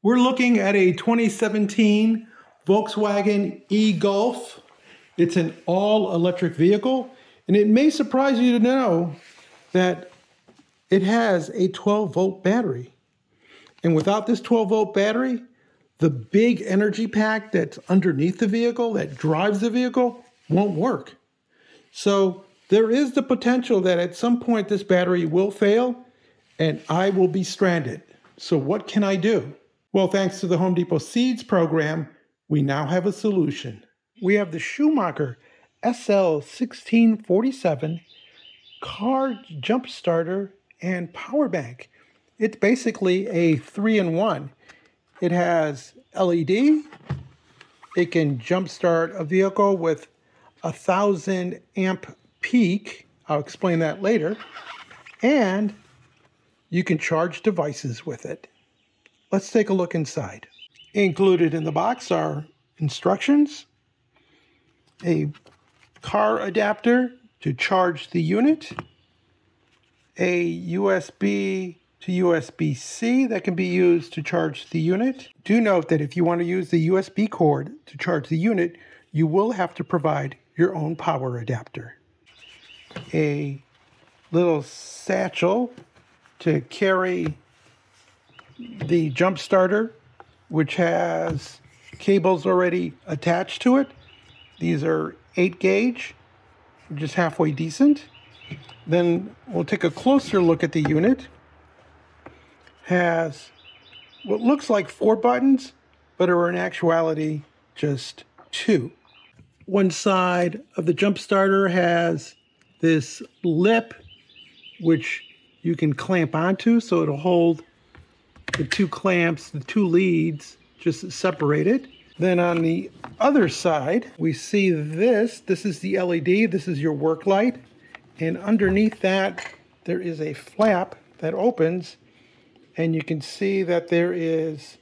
We're looking at a 2017 Volkswagen e-Golf. It's an all-electric vehicle, and it may surprise you to know that it has a 12-volt battery. And without this 12-volt battery, the big energy pack that's underneath the vehicle, that drives the vehicle, won't work. So there is the potential that at some point this battery will fail and I will be stranded. So what can I do? Well, thanks to the Home Depot Seeds program, we now have a solution. We have the Schumacher SL1647 car jump starter and power bank. It's basically a 3-in-1. It has LED. It can jumpstart a vehicle with 1,000 amp peak. I'll explain that later. And you can charge devices with it. Let's take a look inside. Included in the box are instructions, a car adapter to charge the unit, a USB to USB-C that can be used to charge the unit. Do note that if you want to use the USB cord to charge the unit, you will have to provide your own power adapter. A little satchel to carry the jump starter, which has cables already attached to it. These are 8 gauge, which is halfway decent. Then we'll take a closer look at the unit. Has what looks like 4 buttons, but are in actuality just 2. One side of the jump starter has this lip, which you can clamp onto, so it'll hold the 2 clamps, the 2 leads, just separated. Then on the other side, we see this. This is the LED. This is your work light. And underneath that, there is a flap that opens. And you can see that there is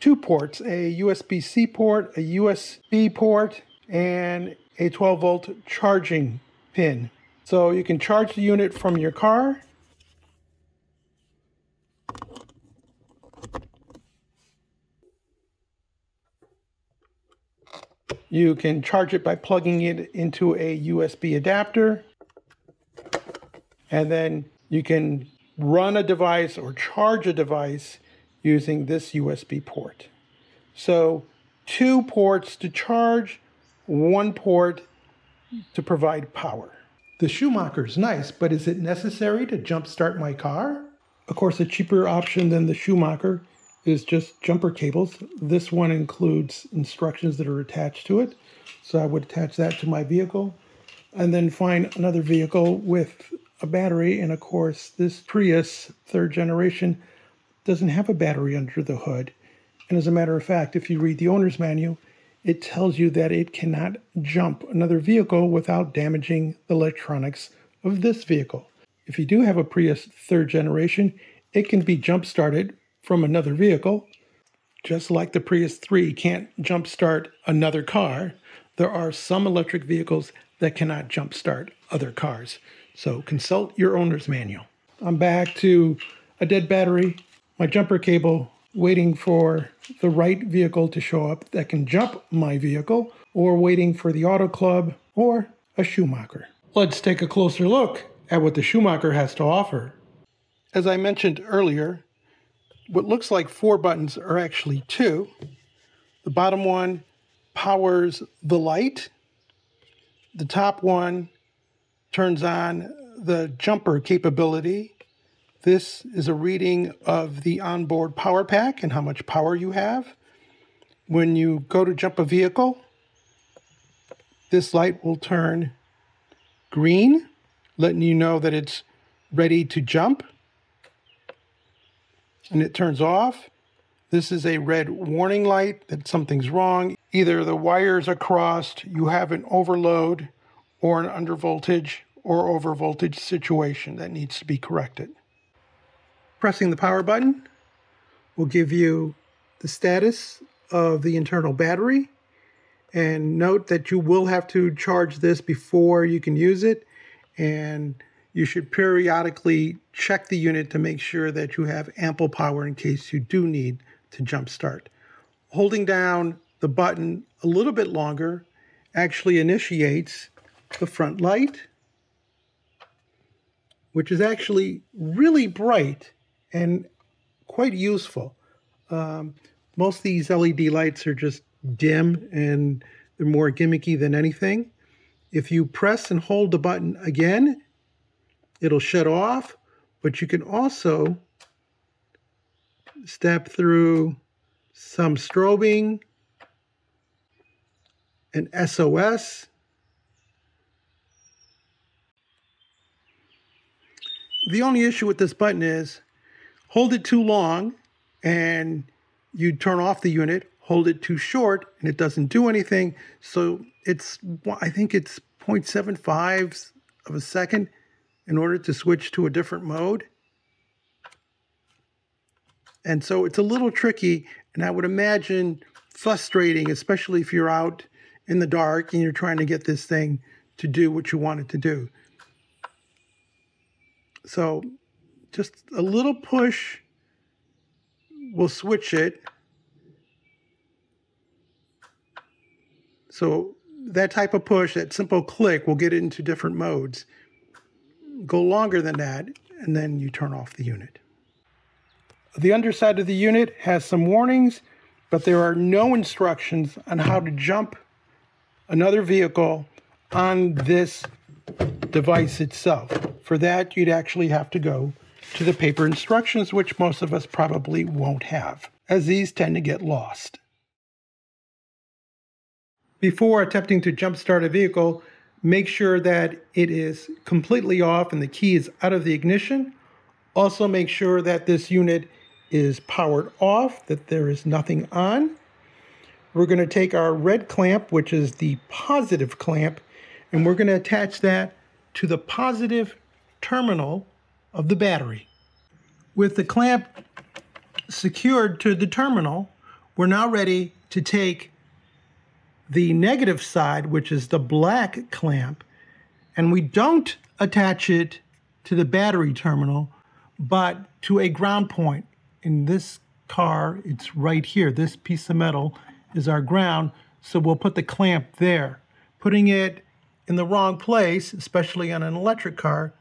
2 ports, a USB-C port, a USB port, and a 12-volt charging pin. So you can charge the unit from your car. You can charge it by plugging it into a USB adapter. And then you can run a device or charge a device using this USB port. So 2 ports to charge, 1 port to provide power. The Schumacher's nice, but is it necessary to jumpstart my car? Of course, a cheaper option than the Schumacher is just jumper cables. This one includes instructions that are attached to it. So I would attach that to my vehicle and then find another vehicle with a battery. And of course, this Prius 3rd generation doesn't have a battery under the hood. And as a matter of fact, if you read the owner's manual, it tells you that it cannot jump another vehicle without damaging the electronics of this vehicle. If you do have a Prius 3rd generation, it can be jump started from another vehicle. Just like the Prius 3 can't jump start another car, there are some electric vehicles that cannot jump start other cars. So consult your owner's manual. I'm back to a dead battery, my jumper cable, waiting for the right vehicle to show up that can jump my vehicle, or waiting for the Auto Club or a Schumacher. Let's take a closer look at what the Schumacher has to offer. As I mentioned earlier, what looks like 4 buttons are actually 2. The bottom one powers the light. The top one turns on the jumper capability. This is a reading of the onboard power pack and how much power you have. When you go to jump a vehicle, this light will turn green, letting you know that it's ready to jump. And it turns off. This is a red warning light that something's wrong. Either the wires are crossed, you have an overload, or an undervoltage or overvoltage situation that needs to be corrected. Pressing the power button will give you the status of the internal battery. And note that you will have to charge this before you can use it. And you should periodically check the unit to make sure that you have ample power in case you do need to jump start. Holding down the button a little bit longer actually initiates the front light, which is actually really bright and quite useful. Most of these LED lights are just dim and they're more gimmicky than anything. If you press and hold the button again, it'll shut off, but you can also step through some strobing and SOS. The only issue with this button is hold it too long and you turn off the unit, hold it too short and it doesn't do anything. So I think it's 0.75 of a second in order to switch to a different mode. And so it's a little tricky, and I would imagine frustrating, especially if you're out in the dark and you're trying to get this thing to do what you want it to do. So just a little push will switch it. So that type of push, that simple click, will get it into different modes. Go longer than that, and then you turn off the unit. The underside of the unit has some warnings, but there are no instructions on how to jump another vehicle on this device itself. For that, you'd actually have to go to the paper instructions, which most of us probably won't have, as these tend to get lost. Before attempting to jump start a vehicle, make sure that it is completely off and the key is out of the ignition. Also make sure that this unit is powered off, that there is nothing on. We're going to take our red clamp, which is the positive clamp, and we're going to attach that to the positive terminal of the battery. With the clamp secured to the terminal, we're now ready to take the negative side, which is the black clamp, and we don't attach it to the battery terminal, but to a ground point. In this car, it's right here. This piece of metal is our ground, so we'll put the clamp there. Putting it in the wrong place, especially on an electric car,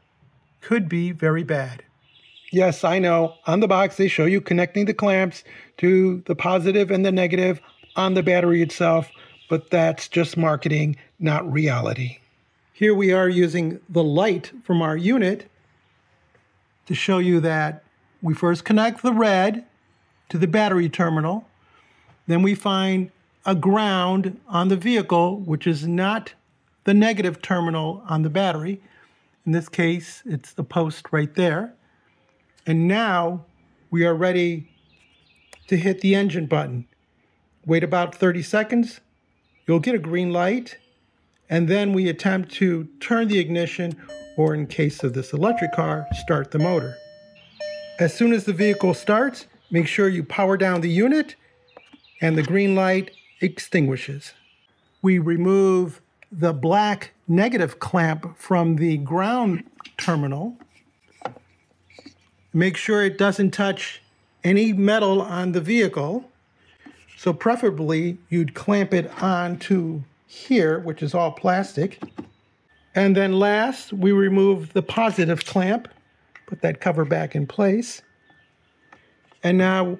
could be very bad. Yes, I know. On the box, they show you connecting the clamps to the positive and the negative on the battery itself, but that's just marketing, not reality. Here we are using the light from our unit to show you that we first connect the red to the battery terminal, then we find a ground on the vehicle, which is not the negative terminal on the battery. In this case, it's the post right there. And now we are ready to hit the engine button. Wait about 30 seconds. You'll get a green light, and then we attempt to turn the ignition, or in case of this electric car, start the motor. As soon as the vehicle starts, make sure you power down the unit, and the green light extinguishes. We remove the black negative clamp from the ground terminal. Make sure it doesn't touch any metal on the vehicle. So preferably, you'd clamp it onto here, which is all plastic. And then last, we remove the positive clamp, put that cover back in place. And now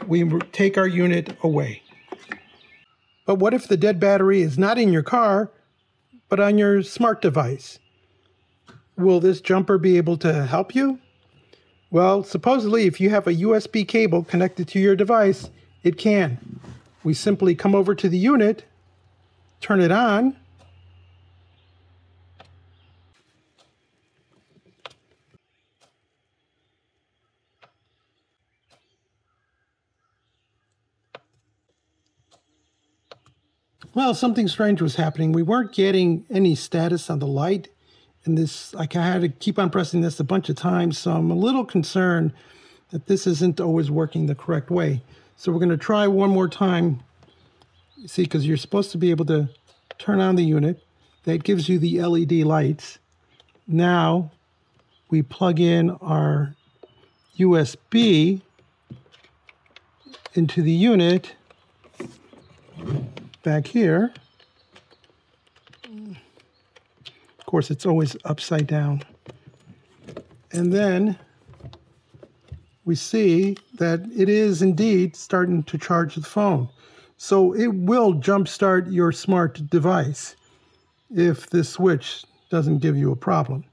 we take our unit away. But what if the dead battery is not in your car, but on your smart device? Will this jumper be able to help you? Well, supposedly, if you have a USB cable connected to your device, it can. We simply come over to the unit, turn it on, well, something strange was happening. We weren't getting any status on the light. And this, I had to keep on pressing this a bunch of times. So I'm a little concerned that this isn't always working the correct way. So we're going to try one more time. See, because you're supposed to be able to turn on the unit. That gives you the LED lights. Now we plug in our USB into the unit back here. Of course, it's always upside down. And then we see that it is indeed starting to charge the phone. So it will jumpstart your smart device if this switch doesn't give you a problem.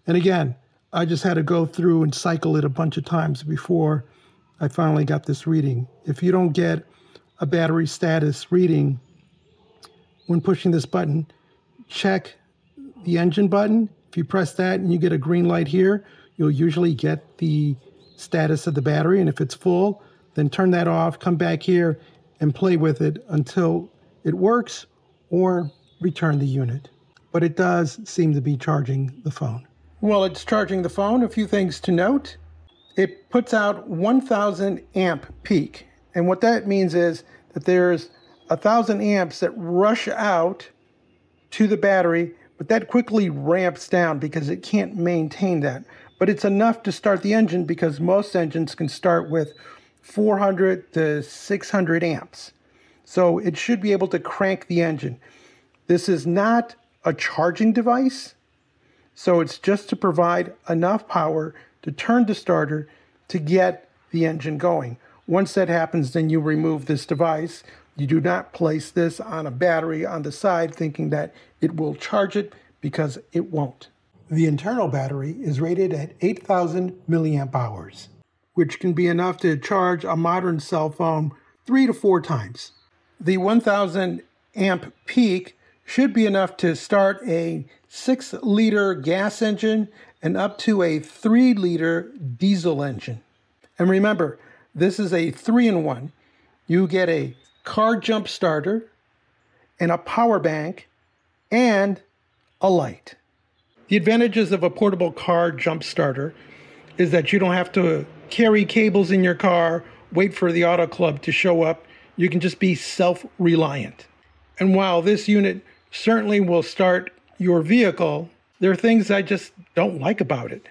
And again, I just had to go through and cycle it a bunch of times before I finally got this reading. If you don't get a battery status reading when pushing this button, check the engine button. If you press that and you get a green light here, you'll usually get the status of the battery. And if it's full, then turn that off, come back here and play with it until it works, or return the unit. But it does seem to be charging the phone. Well, it's charging the phone. A few things to note. It puts out 1,000 amp peak. And what that means is that there's 1,000 amps that rush out to the battery, but that quickly ramps down because it can't maintain that. But it's enough to start the engine because most engines can start with 400 to 600 amps. So it should be able to crank the engine. This is not a charging device, so it's just to provide enough power to turn the starter to get the engine going. Once that happens, then you remove this device. You do not place this on a battery on the side thinking that it will charge it, because it won't. The internal battery is rated at 8,000 milliamp hours, which can be enough to charge a modern cell phone 3 to 4 times. The 1,000 amp peak should be enough to start a 6-liter gas engine and up to a 3-liter diesel engine. And remember, this is a 3-in-1. You get a car jump starter and a power bank and a light. The advantages of a portable car jump starter is that you don't have to carry cables in your car, wait for the auto club to show up. You can just be self-reliant. And while this unit certainly will start your vehicle, there are things I just don't like about it.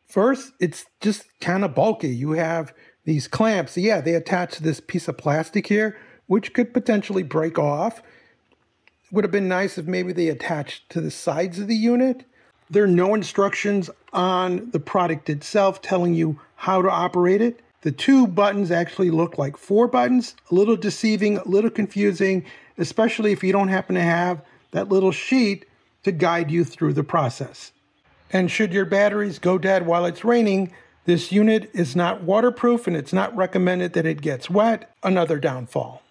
First, it's just kind of bulky. You have these clamps. Yeah, they attach to this piece of plastic here, which could potentially break off. It would have been nice if maybe they attached to the sides of the unit. There are no instructions on the product itself telling you how to operate it. The 2 buttons actually look like 4 buttons, a little deceiving, a little confusing, especially if you don't happen to have that little sheet to guide you through the process. And should your batteries go dead while it's raining, this unit is not waterproof and it's not recommended that it gets wet, another downfall.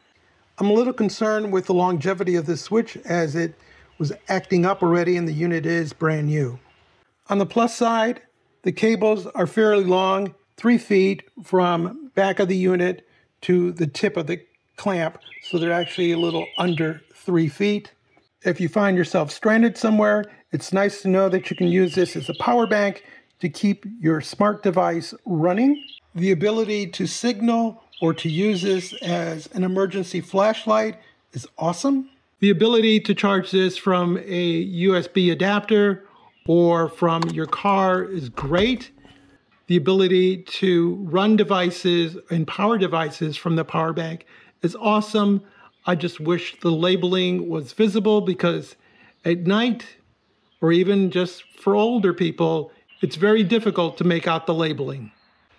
I'm a little concerned with the longevity of this switch as it was acting up already and the unit is brand new. On the plus side, the cables are fairly long, 3 feet from back of the unit to the tip of the clamp, so they're actually a little under 3 feet. If you find yourself stranded somewhere, it's nice to know that you can use this as a power bank to keep your smart device running. The ability to signal or to use this as an emergency flashlight is awesome. The ability to charge this from a USB adapter or from your car is great. The ability to run devices and power devices from the power bank is awesome. I just wish the labeling was visible, because at night, or even just for older people, it's very difficult to make out the labeling.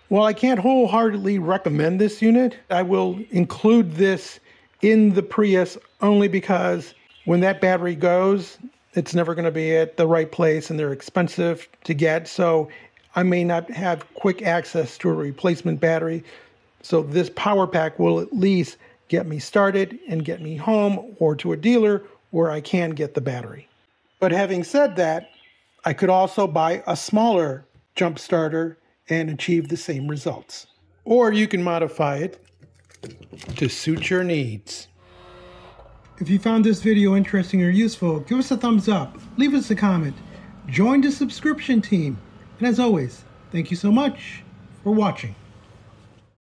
While I can't wholeheartedly recommend this unit, I will include this in the Prius only because when that battery goes, it's never going to be at the right place and they're expensive to get. So I may not have quick access to a replacement battery. So this power pack will at least get me started and get me home or to a dealer where I can get the battery. But having said that, I could also buy a smaller jump starter and achieve the same results. Or you can modify it to suit your needs. If you found this video interesting or useful, give us a thumbs up, leave us a comment, join the subscription team, and as always, thank you so much for watching.